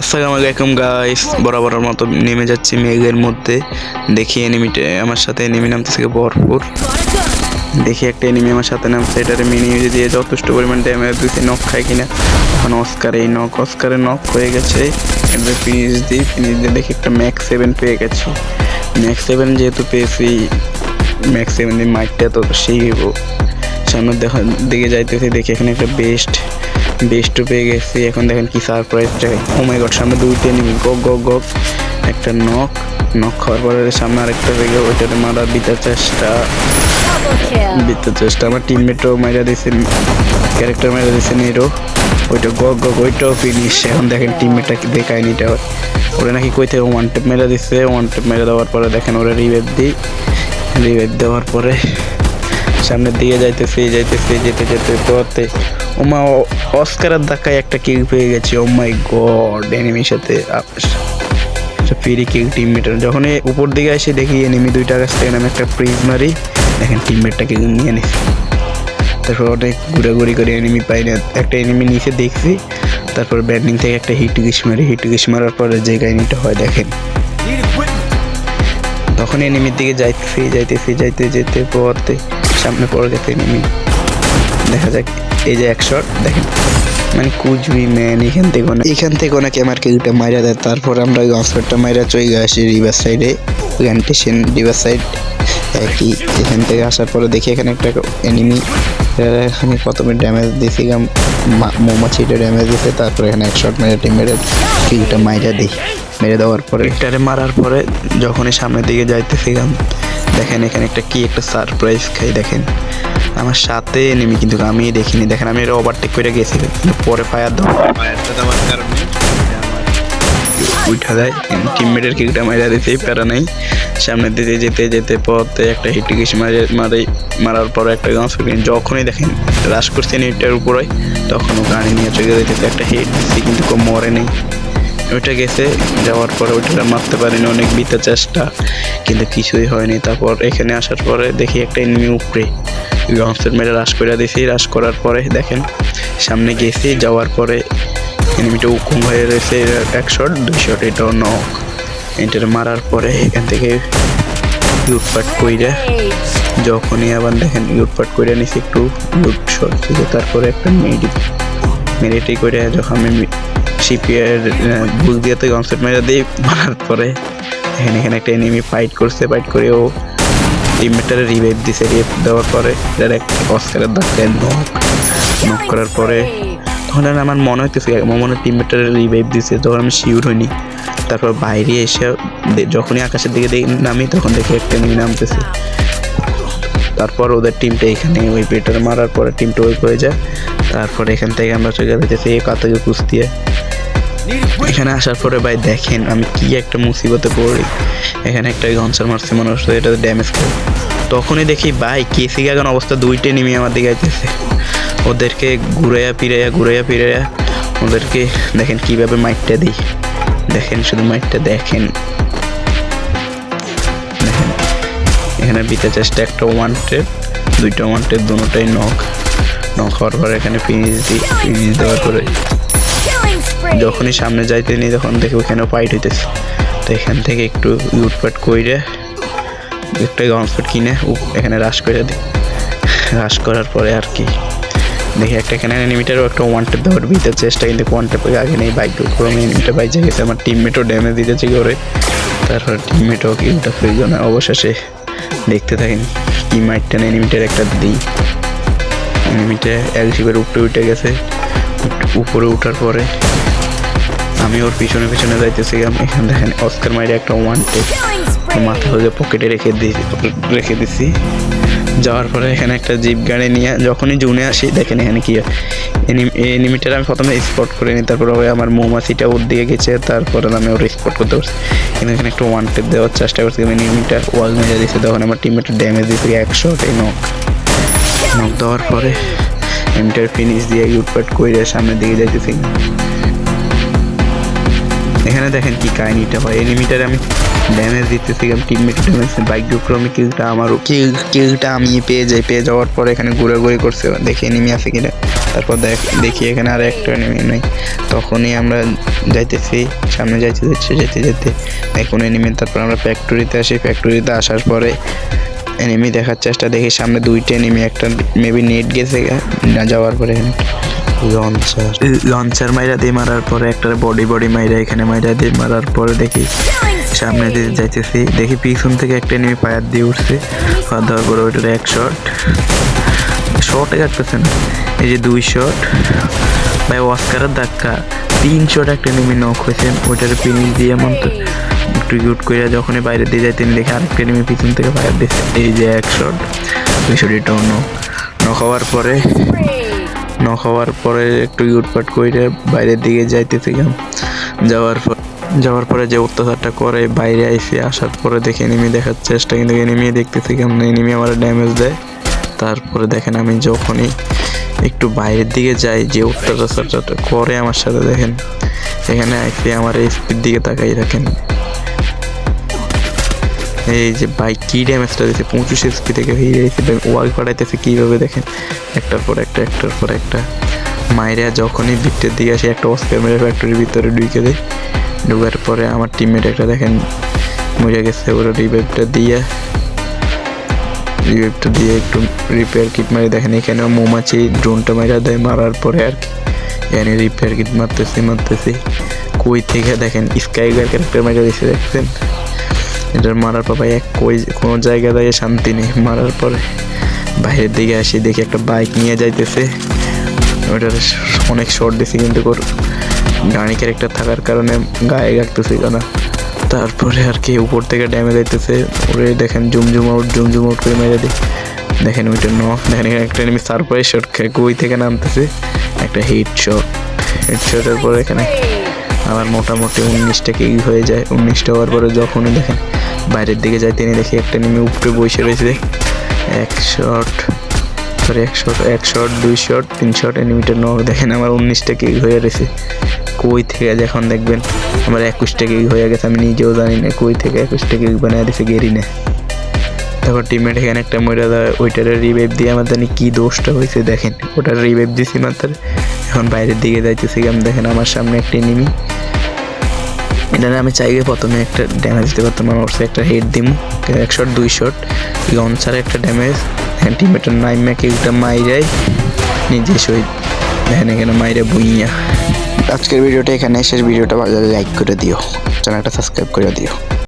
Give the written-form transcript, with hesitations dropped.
আসসালামু আলাইকুম গাইস, বরাবরের মতো নেমে যাচ্ছি মেঘের মধ্যে। দেখি এনিমিটে আমার সাথে এনিমি নামতেছে ভরপুর। দেখি একটা এনিমি আমার সাথে নামছে, এটারে মিনি ইউজ দিয়ে যথেষ্ট পরিমাণ ড্যামেজ দিয়েছে। নক খায় কিনা এখন অস্কারে নক হয়ে গেছে। এবার ফিনিশ দিয়ে দেখি একটা ম্যাক্স 7 পেয়ে গেছি। ম্যাক্স 7 যেহেতু পেয়েছি, ম্যাক্স 7 দিয়ে মাইকটা তো সেই সামনের দিকে যাইতেছি। দেখি এখানে একটা বেস্টও পেয়ে গেছি। এখন দেখেন কি সারপ্রাইজটা। ও মাই গড, সামনে দুইটা এনিমি। গক একটা নক খাওয়ার পরে সামনে আরেকটা থেকে ওইটাতে মারার বিতার চেষ্টা। আমার টিমমেটও মাইরা দিয়েছে, ক্যারেক্টার মাইরা দিয়েছে নেরো। ওইটা ওইটাও ফিনিশ। এখন দেখেন টিমমেটটা দেখায়নি, এটা ওরা নাকি কই থেকে ওয়ান টেপ মেরা দিচ্ছে। ওয়ান টেপ মেরে দেওয়ার পরে দেখেন ওরা রিভাইভ দেওয়ার পরে সামনের দিকে যেতে পথে ওমা অস্কারের ধাক্কায় একটা কিক পেয়ে গেছি। ও মাই গড, এনিমির সাথে ফ্রি কিক টিমমেটের। যখন উপর দিকে এসে দেখি এনিমি দুইটা কাছ থেকে আমি একটা ফ্রিজ মারি, দেখেন টিমমেটটাকে নিয়ে নিছি। তারপর অনেক ঘুরাঘুরি করে এনিমি পাই না, একটা এনিমি নিচে দেখছি। তারপর ব্যান্ডিং থেকে একটা হিট গিস মারার পরে যে কাহিনিটা হয় দেখেন। তখন এনিমির দিকে যেতে পথে সামনে পড়ে গেছে এনিমি। দেখা যাক, এই যে এক শট দেখেন, মানে কুচবি ম্যান এখান থেকে ওনাকে আমার কেউটা মাইরা দেয়। তারপর আমরা ওই অস্কারটা মাইরা চলে আসি রিভার সাইডে, প্ল্যান্টেশন রিভার সাইড একই। এখান থেকে আসার পরে দেখি এখানে একটা এনিমি, এখানে প্রথমে ড্যামেজ দিয়েছি, মৌমাছিটা ড্যামেজ দিয়েছে। তারপরে এখানে এক শট মেরে টিমের কেউটা মেরে দেওয়ার পরে এটারে মারার পরে যখনই সামনের দিকে যাইতেছিলাম, দেখেন এখানে একটা সারপ্রাইজ খাই। দেখেন আমার সাথে এনিমি, কিন্তু আমি দেখিনি। দেখেন আমি এটা ওভারটেক করে গেছি, কিন্তু পরে ফায়ারটা দেওয়ার কারণে উঠা যায়। টিমমেটের কিকটা মারা দিতে প্যারা নেই। সামনের দিকে যেতে পথে একটা হিট গিস মারার পরে একটা গাছ। যখনই দেখেন রাশ করছে এটার উপরে, তখন ও গাড়ি নিয়ে চলে যেতে একটা হিট দিচ্ছি, কিন্তু কেউ মরে নেই। ওইটা গেছে, যাওয়ার পরে ওইটা মারতে পারিনি, অনেক বিতে চেষ্টা, কিন্তু কিছুই হয়নি। তারপর এখানে আসার পরে দেখি একটা এনিমি উপরে লঞ্চের মেরে রাশ করে দিয়েছি। রাশ করার পরে দেখেন সামনে গেছি, যাওয়ার পরে এনিমিটা উকুম হয়ে রয়েছে। এক শট 2 শট, এটাও নক। এটার মারার পরে এখান থেকে লুটপাট কইরা, যখনই আবার দেখেন লুটপাট কইরা নিছি একটু লুট শট থেকে। তারপরে একটা মেরিটি করে যখন আমি সিপিআর বুক দিয়ে তো গনসেট মেরে দিই, মারার পরে এখানে একটা এনিমি ফাইট করে ও টিমমেটারে রিভাইভ দিছে। দেওয়ার পরে ডাইরেক্ট অস্কারের ধাক্কায় নক করার পরে তখন আমার মনে হইতেছে টিমমেটারে রিভাইভ দিছে, তখন আমি শিওর হইনি। তারপর বাইরে এসে যখনই আকাশের দিকে নামি, তখন দেখি একটা এনিমি নামতেছে। তারপর ওদের টিমটা এখানে ওই পেটার মারার পরে টিমটা ওই হয়ে যায়। তারপরে এখান থেকে আমরা চলে যেতেছি কাতাকে কুস্তিয়ে। এখানে আসার পরে ভাই দেখেন আমি কি একটা মুসিবতে পড়ি। এখানে একটা গনসার মারছে মানুষ, এটাতে ড্যামেজ করে। তখনই দেখি ভাই কেসি গাগান অবস্থা, দুইটা নেমে আমার দিকে আইতেছে। ওদেরকে ঘুরাইয়া ফিরাইয়া ওদেরকে দেখেন কিভাবে মাইকটা দিই। দেখেন শুধু মাইকটা দেখেন এখানে বিতে চেষ্টা, একটা দুইটা ওয়ান টেপ, দুটোটাই নক হওয়ার পরে এখানে ফিনিশ দেওয়ার পরে যখনই সামনে যাইতে নিই, তখন দেখি ওখানেও ফাইট হইতেছে। তো এখান থেকে একটু লুটপাট কইরে একটা গনস্পট কিনে এখানে রাশ করে দিই। রাশ করার পরে আর কি দেখি এখানে এনিমিটারও একটা ওয়ান টেপ দেওয়ার ভিতরে চেষ্টা, কিন্তু ওয়ান টেপ আগে নেই, বাইক করে এনিমিটা বাইচে গেছে। আমার টিমমেটও ড্যামেজ দিতেছে করে। তারপর টিমমেটও কিলটা প্রয়োজন। অবশেষে দেখতে থাকেন কি মাইটটা এনিমিটার একটা দিই। এনিমিটা এক জিপের উপরে উঠে গেছে। উপরে উঠার পরে আমি ওর পিছনে যাইতেছি। এখানে দেখেন অস্কার মাইরে একটা ওয়ান টেপ মাথা হয়ে পকেটে রেখে দিছি। যাওয়ার পরে এখানে একটা জিপ গাড়ি নিয়ে যখনই জুনে আসি, দেখেন এখানে কি এনিমিটার আমি প্রথমে স্পট করে নিই। তারপর আমার মৌমাছিটা ওর দিয়ে গেছে, তারপরে আমি ওর স্পট করতে পারছি। কিন্তু এখানে একটা ওয়ান টেপ দেওয়ার চেষ্টা করছি, এনিমিটা ওয়াল মেরে দিয়েছে। তখন আমার টিমমেটের ড্যামেজ দিয়েছে 1 শটে নক দেওয়ার পরে এনিমিটার ফিনিশ দিয়ে লুটপাট করে সামনের দিকে যাইতেছি। এখানে এখানে দেখেন কি কাহিনীটা হয়। এনিমিটার আমি ড্যামেজ দিতেছিলাম, টিমমেট ড্যামেজ ভাগ্যক্রমে কিলটা আমারও কিলটা আমি পেয়ে যাওয়ার পর এখানে ঘোরাঘুরি করছে, দেখি এনিমি আছে কিনা। তারপর দেখি এখানে আর একটা এনিমি নেই। তখনই আমরা যাইতেছি সামনে, যেতে এখন এনিমি। তারপর আমরা ফ্যাক্টরিতে আসি, ফ্যাক্টরিতে আসার পরে এনিমি দেখার চেষ্টা, দেখি সামনে 2টা এনিমি, একটা মেবি নেট গেছে না। যাওয়ার পরে এখানে লঞ্চার মাইরা দিয়ে মারার পরে একটা বডি মাইরা এখানে মাইরা দিয়ে মারার পরে দেখি সামনে দিয়ে যাইতেছি, দেখি পিছন থেকে একটা এনিমি ফায়ার দিয়ে উঠছে। ফায়ার দেওয়ার পরে ওইটার 1 শটে কাটতেছে না, এই যে 2 শট ভাই, অস্কারের ধাক্কা 3 শট একটা এনিমি নক হয়েছেন। ওইটার ফিনিশ দিয়ে এমন তো একটু ইউট করে যখনই বাইরে দিয়ে যাইতেন দেখি আরেকটা এনিমি পিছন থেকে ফায়ার দিচ্ছে, এই যে 1 শট। 2 শট এটাও নক হওয়ার পরে একটু ইউটপাট করে বাইরের দিকে যাইতেছিলাম। যাওয়ার পরে যে অত্যাচারটা করে বাইরে আসার পরে দেখে এনিমি দেখার চেষ্টা, কিন্তু এনিমি দেখতেছিলাম না, এনিমি আমার ড্যামেজ দেয়। তারপরে দেখেন আমি যখনই একটু বাইরের দিকে যাই, যে অত্যাচারটা করে আমার সাথে, দেখেন এখানে আইসি আমার স্পিড দিকে তাকাই রাখেন, এই যে বাইক কি ড্যামেজটা দিচ্ছে, 25 HP থেকে হয়ে যাইছে, ওয়াল ফাটাইতেছে কীভাবে দেখেন, একটার পর একটা মাইরা যখনই ভিতরের দিকে আসে একটা অস্কার মেরে ফ্যাক্টরির ভিতরে ঢুকে ঢোকার পরে আমার টিমমেট একটা দেখেন মরে গেছে। ওরা রিভাইভটা দিয়ে একটু রিপেয়ার কিট মারি, দেখেন এখানেও মৌমাছি ড্রোনটা মারা দেয়। মারার পরে আর কি এখানে রিপেয়ার কিট মারতেছি কই থেকে দেখেন স্কাইগার ক্যারেক্টার মারা দিয়েছে, দেখছেন এটার মারার পর ভাই কোনো জায়গা দিয়ে শান্তি নেই। মারার পরে বাইরের দিকে আসি, দেখি একটা বাইক নিয়ে যাইতেছে, ওইটার অনেক শর্ট দিছি, কিন্তু গাড়ি ক্যারেক্টার থাকার কারণে গায়ে গাকতেছিল না। তারপরে আর কি উপর থেকে ড্যামেজ আইতেছে, ওরে দেখেন জুম আউট করে মেরে দিই, দেখেন ওইটা নক। দেখেন এখানে একটা এনিমি সারপ্রাইজ শট খেয়ে কই থেকে নামতেছে, একটা হেডশটের পরে এখানে আমার মোটামুটি 19টা কিল হয়ে যায়। 19টা হওয়ার পরে যখনই দেখেন বাইরের দিকে যাই, তিনি দেখি একটা নেমে উপরে বসে রয়েছে, 1 শট 2 শট 3 শট এনিমিটার নক। দেখেন আমার 19টা কিল হয়ে রয়েছে, কই থেকে যখন দেখবেন আমার 21টা কিল হয়ে গেছে, আমি নিজেও জানি না কই থেকে 21টা কিল বানিয়ে দিয়েছে গেরিনে। তারপর টিমমেট এখানে একটা মরে দেয়, ওইটার রিভাইভ দিয়ে আমার জানি কি দোষটা হয়েছে, দেখেন ওটার রিভাইভ দিয়েছি মাত্র। এখন বাইরের দিকে যাইতেছি, দেখেন আমার সামনে একটা এনিমি, এটা আমি চাইলে প্রথমে একটা ড্যামেজ দিতে পারতাম, আমার একটা হেড দিম, 1 শট 2 শট লঞ্চারে একটা ড্যামেজ। দেখেন টিমমেটের নাইমা কিলটা মাইরাই নিজে শহীদ, দেখেন এখানে মাইরা বুইয়া। আজকের ভিডিওটা এখানে শেষ। ভিডিওটা ভালো লাগলে লাইক করে দিও, চ্যানেলটা সাবস্ক্রাইব করে দিও।